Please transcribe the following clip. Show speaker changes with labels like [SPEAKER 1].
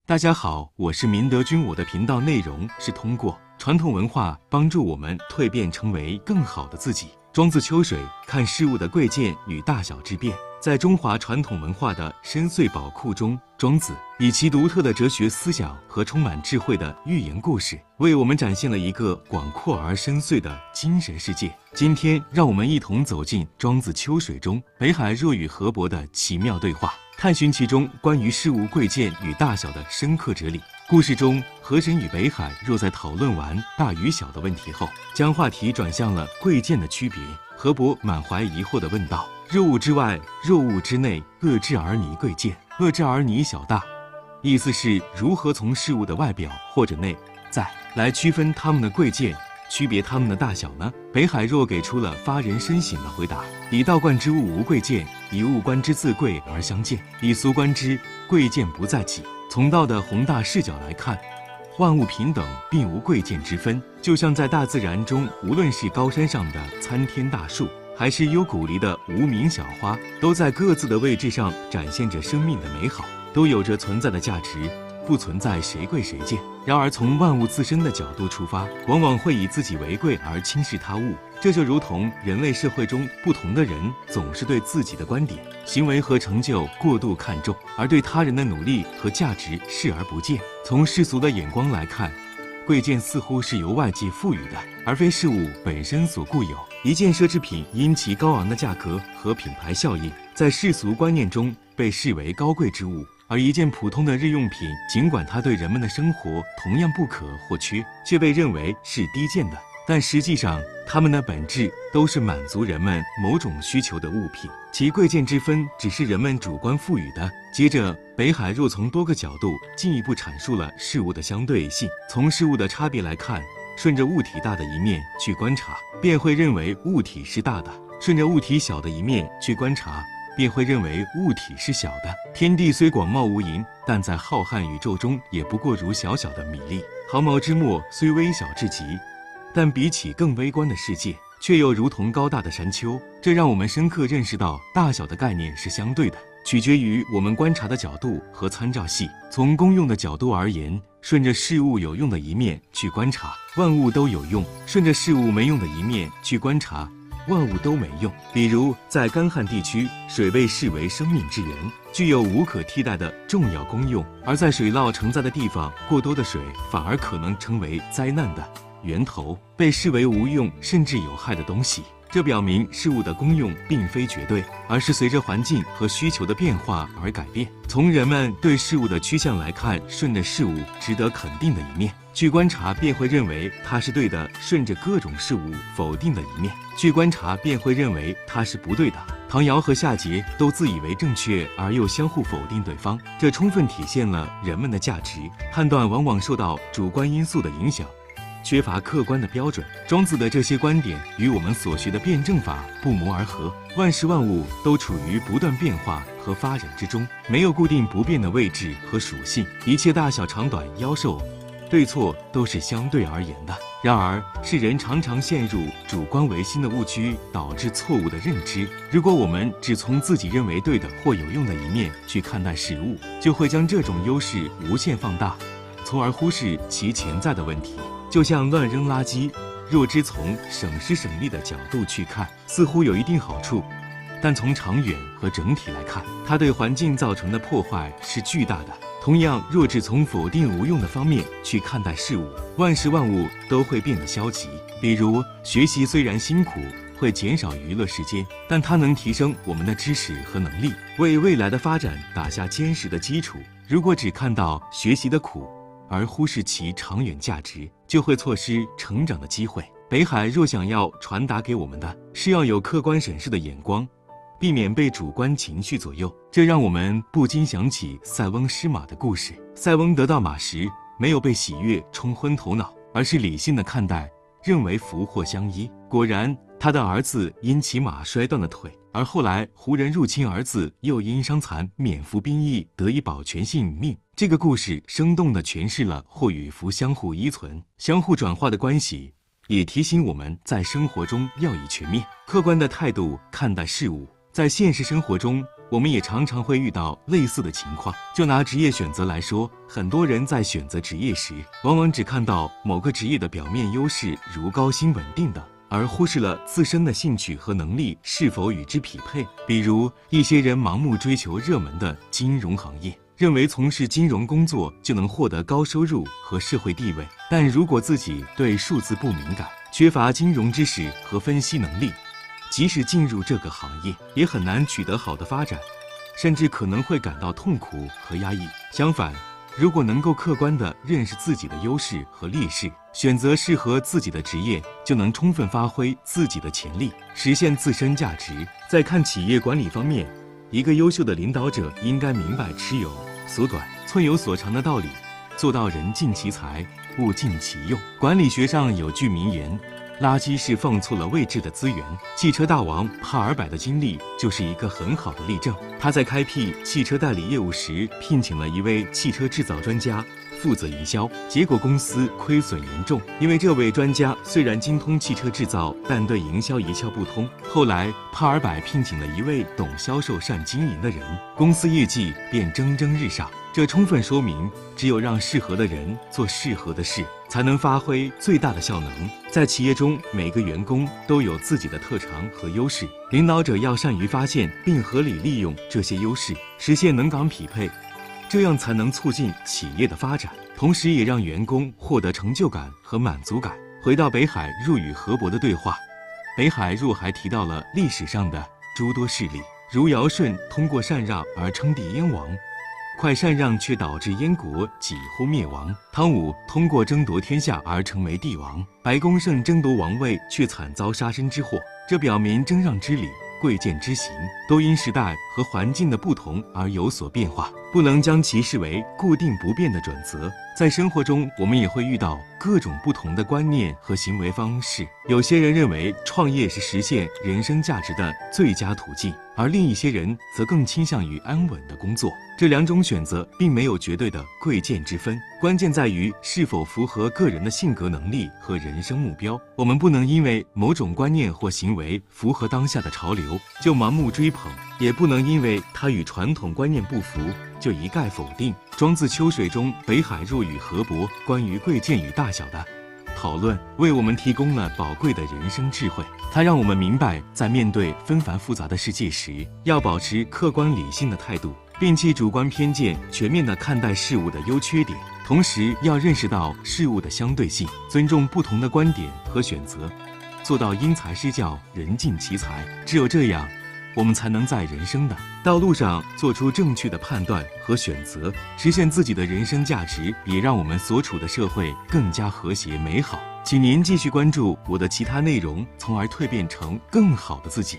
[SPEAKER 1] 大家好，我是明德君。我的频道内容是通过传统文化帮助我们蜕变成为更好的自己。庄子秋水看事物的贵贱与大小之变。在中华传统文化的深邃宝库中，庄子以其独特的哲学思想和充满智慧的寓言故事，为我们展现了一个广阔而深邃的精神世界。今天，让我们一同走进庄子秋水中北海若与河伯的奇妙对话，探寻其中关于事物贵贱与大小的深刻哲理。故事中，河神与北海若在讨论完大与小的问题后，将话题转向了贵贱的区别。河伯满怀疑惑地问道：若物之外，若物之内，恶之而拟贵贱，恶之而拟小大。意思是如何从事物的外表或者内在来区分它们的贵贱，区别它们的大小呢？北海若给出了发人深省的回答：以道观之物无贵贱，以物观之自贵而相见，以俗观之贵贱不在己。从道的宏大视角来看，万物平等，并无贵贱之分。就像在大自然中，无论是高山上的参天大树，还是幽谷里的无名小花，都在各自的位置上展现着生命的美好，都有着存在的价值，不存在谁贵谁贱。然而从万物自身的角度出发，往往会以自己为贵而轻视他物。这就如同人类社会中不同的人总是对自己的观点、行为和成就过度看重，而对他人的努力和价值视而不见。从世俗的眼光来看，贵贱似乎是由外界赋予的，而非事物本身所固有。一件奢侈品因其高昂的价格和品牌效应，在世俗观念中被视为高贵之物，而一件普通的日用品，尽管它对人们的生活同样不可或缺，却被认为是低贱的。但实际上，它们的本质都是满足人们某种需求的物品，其贵贱之分只是人们主观赋予的。接着，北海若从多个角度进一步阐述了事物的相对性。从事物的差别来看，顺着物体大的一面去观察，便会认为物体是大的；顺着物体小的一面去观察，便会认为物体是小的。天地虽广袤无垠，但在浩瀚宇宙中也不过如小小的米粒。毫毛之末虽微小至极，但比起更微观的世界，却又如同高大的山丘。这让我们深刻认识到，大小的概念是相对的，取决于我们观察的角度和参照系。从公用的角度而言，顺着事物有用的一面去观察，万物都有用；顺着事物没用的一面去观察，万物都没用。比如在干旱地区，水被视为生命之源，具有无可替代的重要功用；而在水涝成灾的地方，过多的水反而可能成为灾难的源头，被视为无用甚至有害的东西。这表明事物的功用并非绝对，而是随着环境和需求的变化而改变。从人们对事物的趋向来看，顺着事物值得肯定的一面去观察，便会认为它是对的；顺着各种事物否定的一面去观察，便会认为它是不对的。唐尧和夏桀都自以为正确，而又相互否定对方，这充分体现了人们的价值判断往往受到主观因素的影响，缺乏客观的标准。庄子的这些观点与我们所学的辩证法不谋而合。万事万物都处于不断变化和发展之中，没有固定不变的位置和属性，一切大小长短、妖兽、对错都是相对而言的。然而，世人常常陷入主观唯心的误区，导致错误的认知。如果我们只从自己认为对的或有用的一面去看待事物，就会将这种优势无限放大，从而忽视其潜在的问题。就像乱扔垃圾，若只从省时省力的角度去看，似乎有一定好处，但从长远和整体来看，它对环境造成的破坏是巨大的。同样，若只从否定无用的方面去看待事物，万事万物都会变得消极。比如，学习虽然辛苦，会减少娱乐时间，但它能提升我们的知识和能力，为未来的发展打下坚实的基础。如果只看到学习的苦，而忽视其长远价值，就会错失成长的机会。北海若想要传达给我们的是要有客观审视的眼光，避免被主观情绪左右。这让我们不禁想起塞翁失马的故事。塞翁得到马时，没有被喜悦冲昏头脑，而是理性的看待，认为福祸相依。果然，他的儿子因骑马摔断了腿，而后来胡人入侵，儿子又因伤残免服兵役，得以保全性命。这个故事生动地诠释了祸与福相互依存、相互转化的关系，也提醒我们在生活中要以全面、客观的态度看待事物。在现实生活中，我们也常常会遇到类似的情况。就拿职业选择来说，很多人在选择职业时，往往只看到某个职业的表面优势，如高薪稳定等，而忽视了自身的兴趣和能力是否与之匹配。比如，一些人盲目追求热门的金融行业，认为从事金融工作就能获得高收入和社会地位，但如果自己对数字不敏感，缺乏金融知识和分析能力，即使进入这个行业，也很难取得好的发展，甚至可能会感到痛苦和压抑。相反，如果能够客观地认识自己的优势和劣势，选择适合自己的职业，就能充分发挥自己的潜力，实现自身价值。在看企业管理方面，一个优秀的领导者应该明白尺有所短、寸有所长的道理，做到人尽其才，物尽其用。管理学上有句名言，垃圾是放错了位置的资源。汽车大王帕尔柏的经历就是一个很好的例证。他在开辟汽车代理业务时，聘请了一位汽车制造专家负责营销，结果公司亏损严重。因为这位专家虽然精通汽车制造，但对营销一窍不通。后来帕尔柏聘请了一位懂销售、善经营的人，公司业绩便蒸蒸日上。这充分说明，只有让适合的人做适合的事，才能发挥最大的效能。在企业中，每个员工都有自己的特长和优势，领导者要善于发现并合理利用这些优势，实现能岗匹配，这样才能促进企业的发展，同时也让员工获得成就感和满足感。回到北海入与河伯的对话，北海入还提到了历史上的诸多事例，如尧舜通过禅让而称帝燕王，快禅让却导致燕国几乎灭亡；汤武通过争夺天下而成为帝王，白公胜争夺王位却惨遭杀身之祸。这表明争让之礼、贵贱之行都因时代和环境的不同而有所变化，不能将其视为固定不变的准则。在生活中，我们也会遇到各种不同的观念和行为方式。有些人认为创业是实现人生价值的最佳途径，而另一些人则更倾向于安稳的工作。这两种选择并没有绝对的贵贱之分，关键在于是否符合个人的性格、能力和人生目标。我们不能因为某种观念或行为符合当下的潮流就盲目追捧，也不能因为它与传统观念不符就一概否定。庄子秋水中北海入与河伯关于贵贱与大小的讨论，为我们提供了宝贵的人生智慧。它让我们明白，在面对纷繁复杂的世界时，要保持客观理性的态度，摒弃主观偏见，全面地看待事物的优缺点，同时要认识到事物的相对性，尊重不同的观点和选择，做到因材施教，人尽其才。只有这样，我们才能在人生的道路上做出正确的判断和选择，实现自己的人生价值，也让我们所处的社会更加和谐美好。请您继续关注我的其他内容，从而蜕变成更好的自己。